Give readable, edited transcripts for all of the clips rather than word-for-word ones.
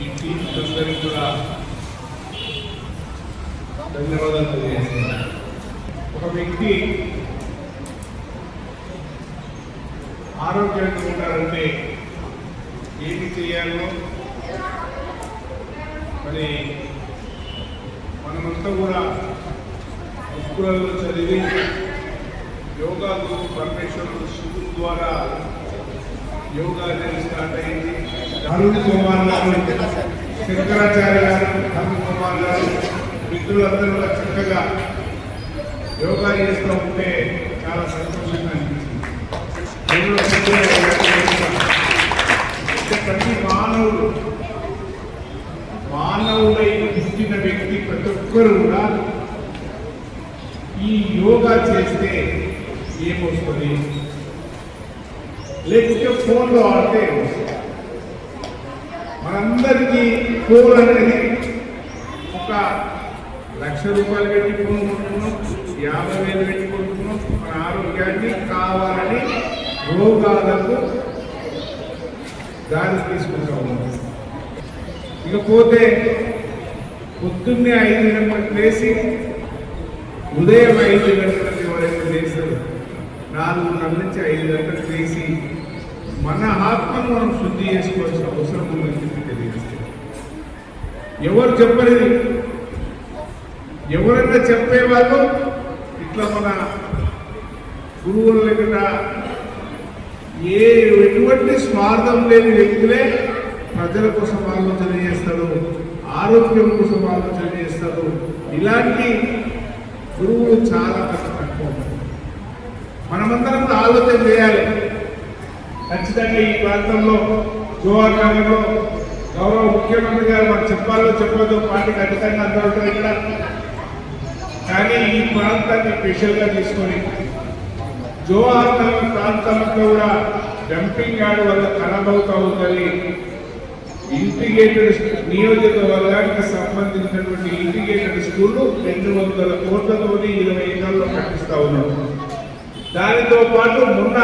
ఈ టీచర్లందరికీ కూడా ధన్యవాదాలు తెలియజేస్తున్నాను. ఒక వ్యక్తి ఆరోగ్యంగా ఉండాలంటే ఏమి చేయాలో మరి మనమంతా కూడా స్కూళ్ళలో చదివి యోగా గురు పరమేశ్వరుడు శివుడు ద్వారా యోగా అనేది స్టార్ట్ అయింది. అరుణ్ కుమార్ గారు, శంకరాచార్య గారు, అరుణ్ కుమార్ గారు మిత్రులందరూ కూడా చక్కగా యోగా చేస్తూ ఉంటే చాలా సంతోషంగా అనిపించింది. ప్రతి మానవుడై పుట్టిన వ్యక్తి ప్రతి ఒక్కరు కూడా ఈ యోగా చేస్తే ఏమొస్తుంది, లేకపోతే ఫోన్లో ఆడితే మనందరికీ ఫోన్ అనేది ఒక ₹1,00,000 పెట్టి కొనుక్కుంటున్నాం, 50,000 పెట్టి కొనుక్కుంటున్నాం. మన ఆరోగ్యాన్ని కావాలని రోగాలకు దారి తీసుకుంటా ఉన్నాం. ఇకపోతే పొద్దున్నే 5 గంటలకు లేచి ఉదయం 5 గంటలకు ఎవరైతే లేస్తారు 4:30 నుంచి 5 గంటలకు లేచి మన ఆత్మను మనం శుద్ధి చేసుకోవాల్సిన అవసరం ఉందని తెలియజేస్తారు. ఎవరు చెప్పలేదు, ఎవరైనా చెప్పేవాళ్ళు ఇట్లా మన గురువుల దగ్గర ఎటువంటి స్వార్థం లేని వ్యక్తులే ప్రజల కోసం ఆలోచన చేస్తాడు, ఆరోగ్యం కోసం ఆలోచన చేస్తాడు. ఇలాంటి గురువులు చాలా తక్కువ. మనమందరం ఆలోచన చేయాలి. ఖచ్చితంగా ఈ ప్రాంతంలో జోహార్ నగర్లో గౌరవ ముఖ్యమంత్రి గారు మనకు చెప్పాలో చెప్పదో పార్టీ ఖచ్చితంగా అందరూ ఇక్కడ, కానీ ఈ ప్రాంతాన్ని స్పెషల్గా తీసుకొని జోహార్ నగర్ ప్రాంతంలో కూడా డంపింగ్ యార్డ్ వల్ల ఖరాబ్ అవుతా ఉందని ఇంటిగ్రేటెడ్ నియోజకవర్గానికి సంబంధించినటువంటి ఇంటిగ్రేటెడ్ స్కూళ్ళు 200 కోట్లతో 20 ఎకరాల్లో కట్టిస్తా ఉన్నాం. దానితో పాటు మొన్న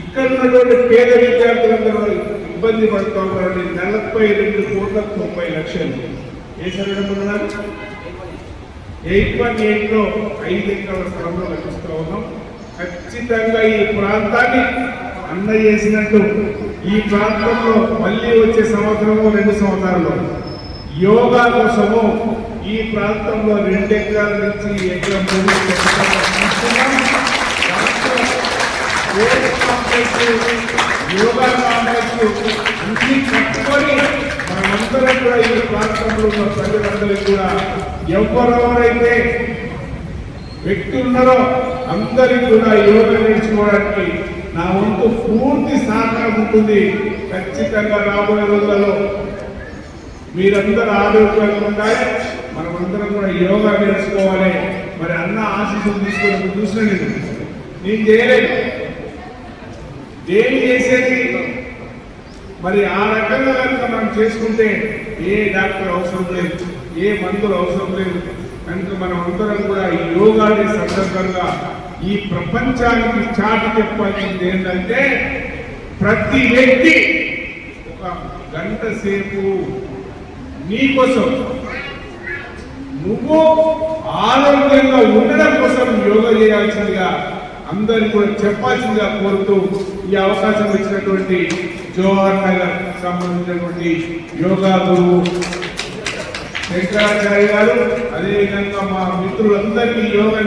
ఇక్కడ ఉన్నటువంటి పేద విద్యార్థులందరూ ఇబ్బంది పడుతూ ఉన్నారండి. 42,90,00,000 ఏ సరైన 818లో 5 ఎకరాల స్థలంలో లభిస్తూ ఉన్నాం. ఖచ్చితంగా ఈ ప్రాంతాన్ని అన్న చేసినట్టు ఈ ప్రాంతంలో మళ్ళీ వచ్చే సంవత్సరము 2 సంవత్సరాల్లో యోగా కోసము ఈ ప్రాంతంలో 2 ఎకరాల నుంచి ఎకరం యోగా కాంప్లెక్స్ అన్ని కట్టుకొని మనమందరం కూడా ఈ ప్రాంతంలో ఉన్న ప్రజలందరికీ కూడా ఎవరెవరైతే వ్యక్తులు ఉన్నారో అందరికీ కూడా యోగా నేర్చుకోవడానికి నా వంతు పూర్తి సహకారం ఉంటుంది. ఖచ్చితంగా రాబోయే రోజులలో మీరందరూ ఆరోగ్యంగా ఉండాలి, మనమందరం కూడా యోగా నేర్చుకోవాలి. మరి అన్న ఆశీస్సులు తీసుకొని చూసిన నేను చేయలేదు, దేని చేసేది మరి ఆ రకంగా కనుక మనం చేసుకుంటే ఏ డాక్టర్ అవసరం లేదు, ఏ మందులు అవసరం లేదు. కనుక మనం అందరం కూడా ఈ యోగా డే సందర్భంగా ఈ ప్రపంచానికి చాటి చెప్పాల్సింది ఏంటంటే ప్రతి వ్యక్తి 1 గంట సేపు నీకోసం నువ్వు ఆరోగ్యంగా ఉండడం కోసం యోగా చేయాల్సిందిగా అందరికీ కూడా చెప్పాల్సిందిగా కోరుతూ ఈ అవకాశం ఇచ్చినటువంటి జోహార్ నగర్ సంబంధించినటువంటి యోగా గురువు శంకరాచార్య గారు, అదేవిధంగా మా మిత్రులందరికీ యోగా